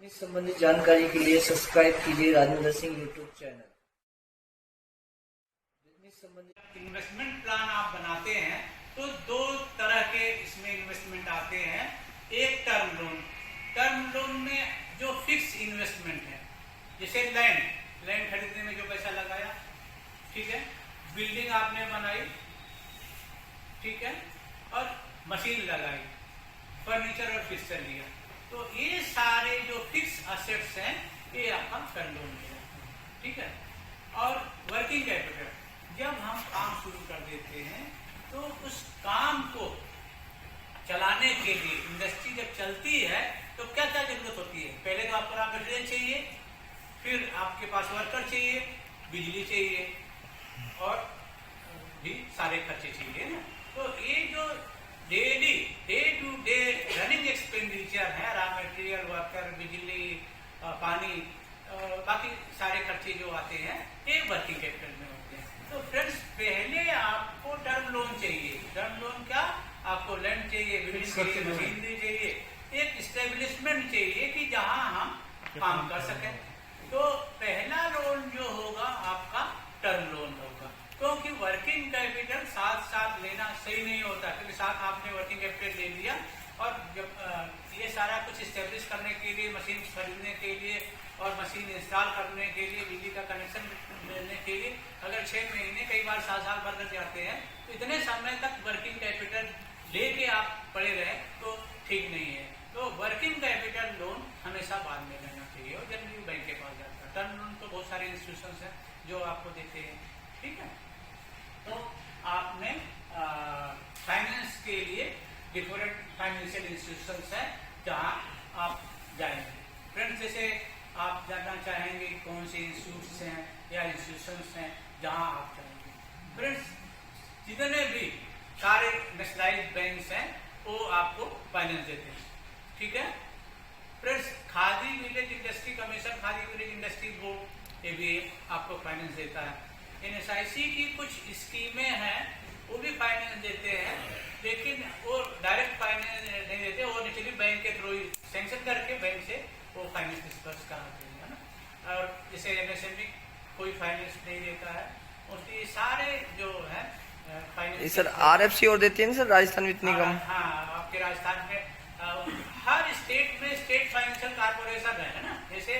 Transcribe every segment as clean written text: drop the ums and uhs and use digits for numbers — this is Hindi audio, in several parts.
बिजनेस संबंधी जानकारी के लिए सब्सक्राइब कीजिए Rajendra Singh YouTube channel. Business संबंधी इन्वेस्टमेंट प्लान आप बनाते हैं तो दो तरह के इसमें इन्वेस्टमेंट आते हैं। एक टर्म लोन में जो फिक्स इन्वेस्टमेंट है, जैसे लैंड खरीदने में जो पैसा लगाया, ठीक है, बिल्डिंग आपने बनाई, ठीक है, और मशीन लगाई, फर्नीचर और फिक्सचर लिया, तो ये सारे जो फिक्स असेट्स हैं ये आपका टर्म लोन है, ठीक है। और वर्किंग कैपिटल, जब हम काम शुरू कर देते हैं तो उस काम को चलाने के लिए इंडस्ट्री जब चलती है तो क्या क्या जरूरत होती है। पहले तो आपको रॉ मटेरियल चाहिए, फिर आपके पास वर्कर चाहिए, बिजली चाहिए और भी सारे खर्चे चाहिए ना। तो ये जो daily day to day running expenditure है, रॉ मटेरियल, वर्कर, बिजली, पानी, बाकी सारे खर्चे जो आते हैं ये वर्किंग कैपिटल में होते हैं। तो फ्रेंड्स, पहले आपको टर्म लोन चाहिए। टर्म लोन क्या, आपको लैंड चाहिए, बिल्डिंग चाहिए, मशीनरी चाहिए, एक स्टेब्लिशमेंट चाहिए कि जहां हम काम कर सकें। तो पहला लोन जो होगा आपका टर्म लोन होगा, क्योंकि वर्किंग कैपिटल साथ साथ लेना सही नहीं होता, क्योंकि साथ आपने वर्किंग कैपिटल ले लिया और जब ये सारा कुछ स्टेब्लिश करने के लिए, मशीन खरीदने के लिए और मशीन इंस्टॉल करने के लिए, बिजली का कनेक्शन देने के लिए अगर 6 महीने, कई बार 7 साल भर कर जाते हैं, तो इतने समय तक वर्किंग कैपिटल लेके आप पड़े रहे तो ठीक नहीं है। तो वर्किंग कैपिटल लोन हमेशा बाद में लेना चाहिए और जनरली बैंक के पास जाता है। टर्म लोन तो बहुत सारे इंस्टीट्यूशन हैं जो आपको देते हैं, ठीक है। तो आपने फाइनेंस के लिए डिफरेंट फाइनेंशियल इंस्टीट्यूशंस हैं जहां आप जाएंगे। फ्रेंड्स, जैसे आप जानना चाहेंगे कौन से इंस्टीट्यूट्स हैं या इंस्टीट्यूशंस हैं जहां आप जाएंगे। फ्रेंड्स, जितने भी सारे नेशनलाइज्ड बैंक्स हैं वो आपको फाइनेंस देते हैं, ठीक है। Friends, khadi village industry commission, khadi village industry board, ये भी आपको फाइनेंस देता है। NSIC की कुछ स्कीमें हैं वो भी फाइनेंस देते हैं, लेकिन वो डायरेक्ट फाइनेंस नहीं देते, वो नेचुरली बैंक के थ्रू सैंक्शन करके बैंक से वो फाइनेंस डिस्पर्स कराते हैं, है ना। और जैसे MSME कोई फाइनेंस नहीं देता है, उसके सारे जो है फाइनेंस। सर RFC और देते हैं सर, राजस्थान में इतनी कम? हाँ, आपके राजस्थान में हर स्टेट में स्टेट फाइनेंशियल कॉर्पोरेशन है ना। जैसे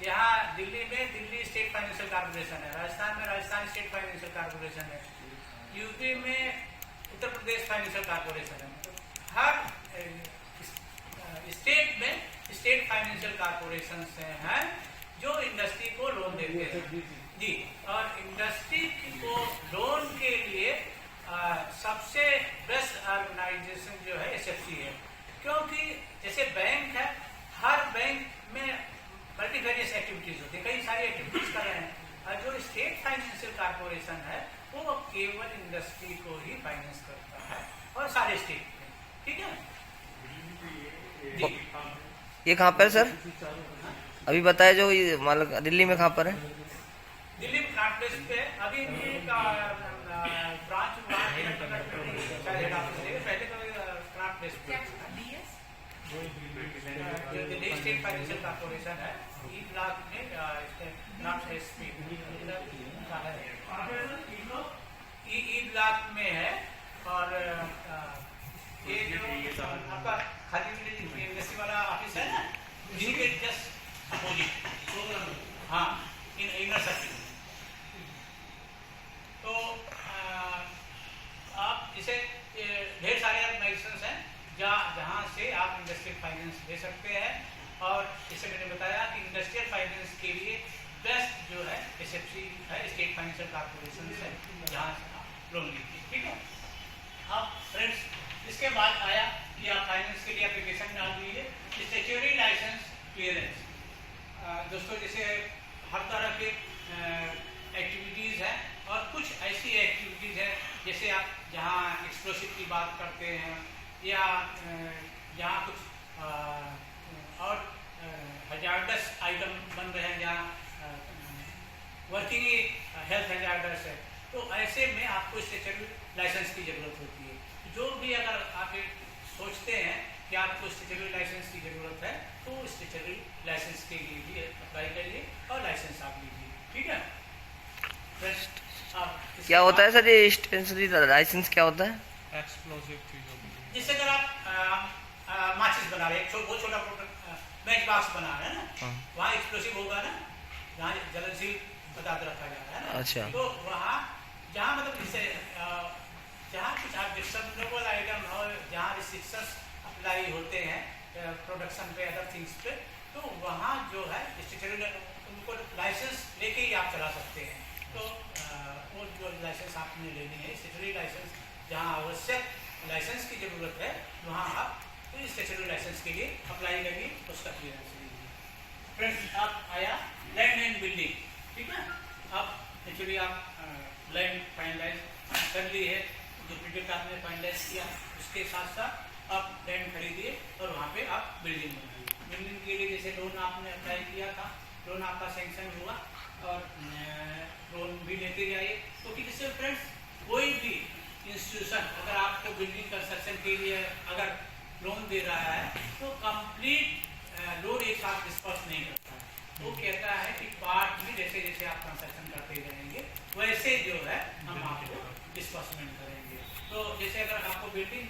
यहाँ दिल्ली में दिल्ली स्टेट फाइनेंशियल कॉर्पोरेशन है, राजस्थान में राजस्थान स्टेट फाइनेंशियल कॉर्पोरेशन है, यूपी में उत्तर प्रदेश फाइनेंशियल कॉर्पोरेशन है। हर स्टेट में स्टेट फाइनेंशियल कॉर्पोरेशन हैं जो इंडस्ट्री को लोन देते हैं जी। और इंडस्ट्री को लोन के लिए सबसे बेस्ट ऑर्गेनाइजेशन जो है SFC है, क्योंकि जैसे बैंक है, हर बैंक में मल्टीवेरियस एक्टिविटीज होती है, कई सारी एक्टिविटीज कर रहे हैं, और जो स्टेट फाइनेंशियल कॉर्पोरेशन है वो केवल इंडस्ट्री को ही फाइनेंस करता है और सारे स्टेट में, ठीक है जी। ये कहाँ पर सर अभी बताया जो ये मतलब दिल्ली में कहाँ पर है? दिल्ली में क्राफ्ट प्लेस पे अभी ब्रांच पहले तो क्राफ्ट प्लेस पे दिल्ली स्टेट फाइनेंशियल कॉर्पोरेशन है, ई ब्लॉक में क्राफ्ट प्लेस पे ई ब्लॉक में है। और ये जो आपका खादी विलेज इंडस्ट्री वाला ऑफिस है ना, उसी के जस्ट अपोजिट, हाँ, इनर सर्किल। तो आप इसे ढेर सारे ऑर्गेनाइजेशंस हैं जहाँ से आप इंडस्ट्रियल फाइनेंस ले सकते हैं। और जैसे मैंने बताया कि इंडस्ट्रियल फाइनेंस के लिए बेस्ट जो है SFC है, स्टेट फाइनेंशियल कॉर्पोरेशन है, जहाँ से आप लोन लीजिए, ठीक है। अब फ्रेंड्स, इसके बाद आया कि आप फाइनेंस के लिए एप्लीकेशन डाल दीजिए। स्टैट्यूटरी लाइसेंस क्लियरेंस, दोस्तों, जैसे हर तरह के एक्टिविटीज़ हैं और कुछ ऐसी एक्टिविटीज़ हैं जैसे आप जहाँ एक्सप्लोसिव की बात करते हैं या जहाँ कुछ और हजार्डस आइटम बन रहे हैं, जहाँ वर्किंग हेल्थ हजार्डस है, तो ऐसे में आपको स्टैट्यूटरी लाइसेंस की जरूरत होती है। जो भी अगर आप सोचते हैं कि आपको स्टैट्यूटरी लाइसेंस की जरूरत है तो स्टेशनरी लाइसेंस के लिए भी अप्लाई करिए और लाइसेंस आप लीजिए, ठीक है। क्या होता है सर ये स्टेशनरी लाइसेंस क्या होता है? एक्सप्लोसिव चीजों के लिए। जैसे अगर आप माचिस बना रहे हैं, बहुत छोटा मैच बॉक्स बना रहे हैं ना, हाँ। वहाँ एक्सप्लोसिव होगा ना, जहाँ जलनशील पदार्थ रखा जा रहा है ना। अच्छा। तो वहाँ जहाँ मतलब जैसे जहाँ कुछ ऑब्जेक्शनेबल आइटम हो, जहाँ रिस्ट्रिक्शंस अप्लाई होते हैं प्रोडक्शन पे, अदर थिंग्स पे, तो वहाँ जो है उनको लाइसेंस लेके ही आप चला सकते हैं। तो वो जो लाइसेंस आपने लेनी है, स्टेशनरी लाइसेंस, जहाँ आवश्यक लाइसेंस की जरूरत है वहाँ आप स्टेशनरी लाइसेंस के लिए अप्लाई करिए, उसका क्लियरेंस लीजिए। फ्रेंड्स, आप आया लैंड एंड बिल्डिंग, ठीक है। अब एक्चुअली आप लैंड फाइनलाइज कर ली है, जो प्रोजेक्ट आपने फाइनलाइज किया, उसके साथ साथ आप लैंड खरीदिए और वहाँ पे आप बिल्डिंग बनाइए। बिल्डिंग के लिए जैसे लोन आपने अप्लाई किया था, लोन आपका सैंक्शन हुआ और लोन भी लेते जाइए। तो किसी फ्रेंड्स, कोई भी इंस्टीट्यूशन अगर आपको बिल्डिंग कंस्ट्रक्शन के लिए अगर लोन दे रहा है तो कंप्लीट लोन एक साथ डिस्पर्स नहीं करता है। वो कहता है कि पार्ट में जैसे जैसे आप कंस्ट्रक्शन करते रहेंगे वैसे जो है हम आपको डिस्पर्समेंट करेंगे। तो जैसे अगर आपको बिल्डिंग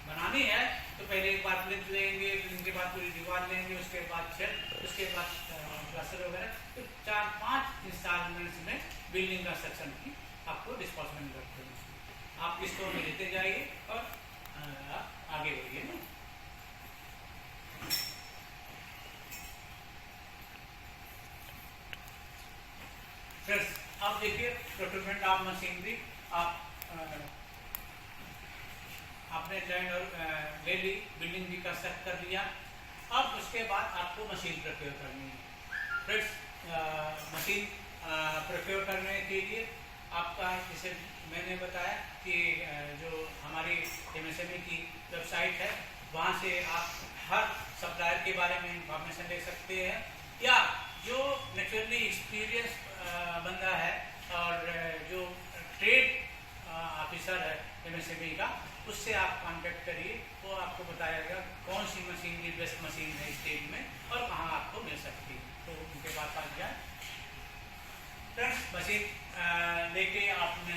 बनानी है तो पहले एक बार प्लिंथ लेंगे, प्लिंथ के बाद पूरी दीवार लेंगे, उसके बाद छत, उसके बाद प्लास्टर वगैरह, तो 4-5 इंस्टॉलमेंट्स में बिल्डिंग कंस्ट्रक्शन की आपको डिस्पर्समेंट करते हैं। आप किस्तों में लेते जाइए और आगे बढ़िए ना। फ्रेंड्स, आप देखिए प्रोक्योरमेंट ऑफ मशीनरी, आपने लैंड और ले ली, बिल्डिंग भी कंस्ट्रक्ट कर लिया। अब उसके बाद आपको मशीन प्रोक्योर करनी है। फ्रेंड्स, मशीन प्रोक्योर करने के लिए आपका, जैसे मैंने बताया कि जो हमारी MSME की वेबसाइट है, वहाँ से आप हर सप्लायर के बारे में इंफॉर्मेशन ले सकते हैं, या जो नेचुरली एक्सपीरियंस बंदा है और जो ट्रेड ऑफिसर है MSME का, उससे आप कांटेक्ट करिए। वो आपको बताएगा कौन सी मशीन की बेस्ट मशीन है स्टेट में और कहाँ आपको मिल सकती है, तो उनके पास आ जाए। फ्रेंड्स, मशीन लेके आपने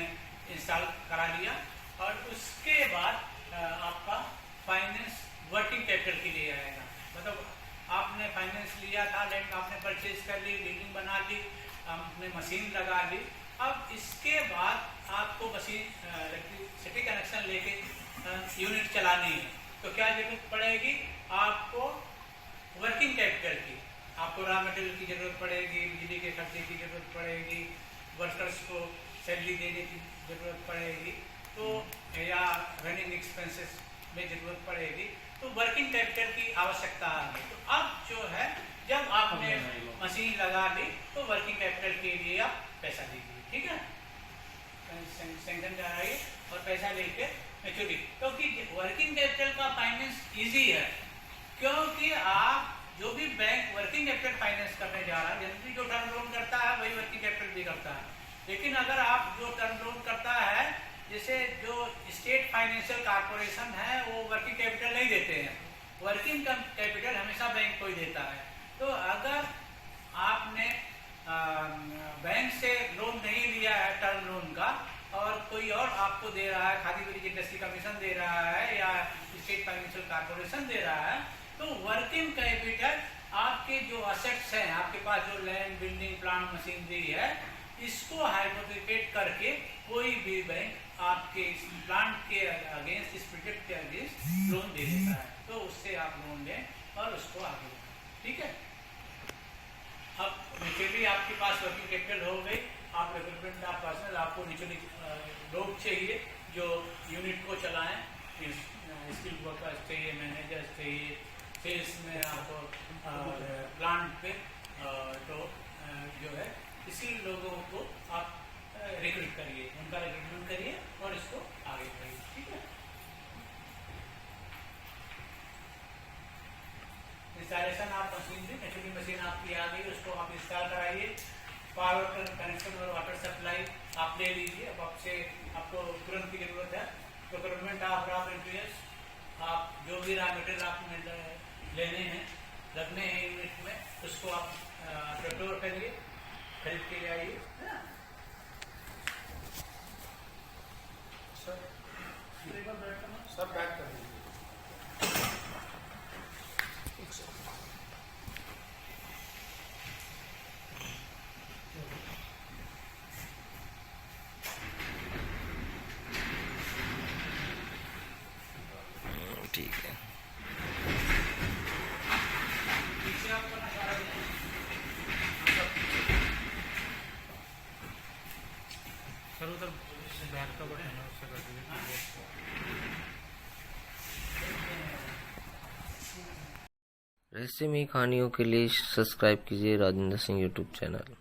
इंस्टॉल करा लिया और उसके बाद आपका फाइनेंस वर्किंग कैपिटल के लिए आएगा। मतलब आपने फाइनेंस लिया था, लैंड आपने परचेज कर ली, बिल्डिंग बना ली, आपने मशीन लगा ली। अब इसके बाद आपको मशीन इलेक्ट्रिसिटी कनेक्शन लेके यूनिट चलानी है, तो क्या जरूरत पड़ेगी आपको? वर्किंग कैपिटल की। आपको रॉ मटेरियल की जरूरत पड़ेगी, बिजली के खर्चे की जरूरत पड़ेगी, वर्कर्स को सैलरी देने की जरूरत पड़ेगी, तो या रनिंग एक्सपेंसेस में जरूरत पड़ेगी, तो वर्किंग कैपिटल की आवश्यकता है। तो अब जो है, जब आपने मशीन लगा ली तो वर्किंग कैपिटल के लिए आप पैसा दीजिए, ठीक है, सैंक्शन कराइए और पैसा लेके मैच्योरिटी। क्योंकि वर्किंग कैपिटल का फाइनेंस इजी है, क्योंकि आप जो भी बैंक वर्किंग कैपिटल फाइनेंस करने जा रहा है, जनरली जो टर्म लोन करता है वही वर्किंग कैपिटल भी करता है। लेकिन अगर आप जो टर्म लोन करता है, जैसे जो स्टेट फाइनेंशियल कॉर्पोरेशन है, वो वर्किंग कैपिटल नहीं देते हैं, वर्किंग कैपिटल हमेशा बैंक को ही देता है। तो अगर आपने बैंक से लोन नहीं लिया है टर्म लोन का, और कोई और आपको दे रहा है, खादी बिल्डिंग इंडस्ट्री कमीशन दे रहा है या स्टेट फाइनेंशियल कॉर्पोरेशन दे रहा है, तो वर्किंग कैपिटल आपके जो असेट्स हैं, आपके पास जो लैंड, बिल्डिंग, प्लांट, मशीनरी है, इसको हाइपोथेकेट करके कोई भी बैंक आपके इस प्लांट के अगेंस्ट, इस प्रोजेक्ट के अगेंस्ट लोन दे देता है। तो उससे आप लोन लें और उसको आगे बढ़ाएं, ठीक है। अब नेचुरली आपके पास वर्किंग कैपिटल हो गई, आप रिक्रूटमेंट ऑफ पर्सनल, आपको नेचुरली लोग चाहिए जो यूनिट को चलाएं, स्किल वर्कर्स चाहिए, मैनेजर्स चाहिए, सेल्स में आपको प्लांट पे, तो जो है इसी लोगों को आप रिक्रूट करिए, उनका रिक्रूटमेंट करिए और इसको आगे बढ़ाइए, ठीक है। इंस्टॉलेशन आप मशीन भी, नेचुरली मशीन आपकी आ गई, उसको आप इंस्टॉल कराइए, पावर कनेक्शन और वाटर सप्लाई आप ले लीजिए। अब आपसे आपको तुरंत की जरूरत है प्रोक्योरमेंट ऑफ रॉ मटेरियल्स, आप जो भी रॉ मटेरियल आपने लेने हैं लगने हैं यूनिट में, उसको आप प्रोक्योर करिए, खरीद के ले आइए। सब पैक कर दीजिए। ठीक है। पीछे आपको नजारा दिखाएं। सर उधर बैक का बटन है उससे कर दीजिए। रहस्यमयी कहानियों के लिए सब्सक्राइब कीजिए राजेंद्र सिंह यूट्यूब चैनल।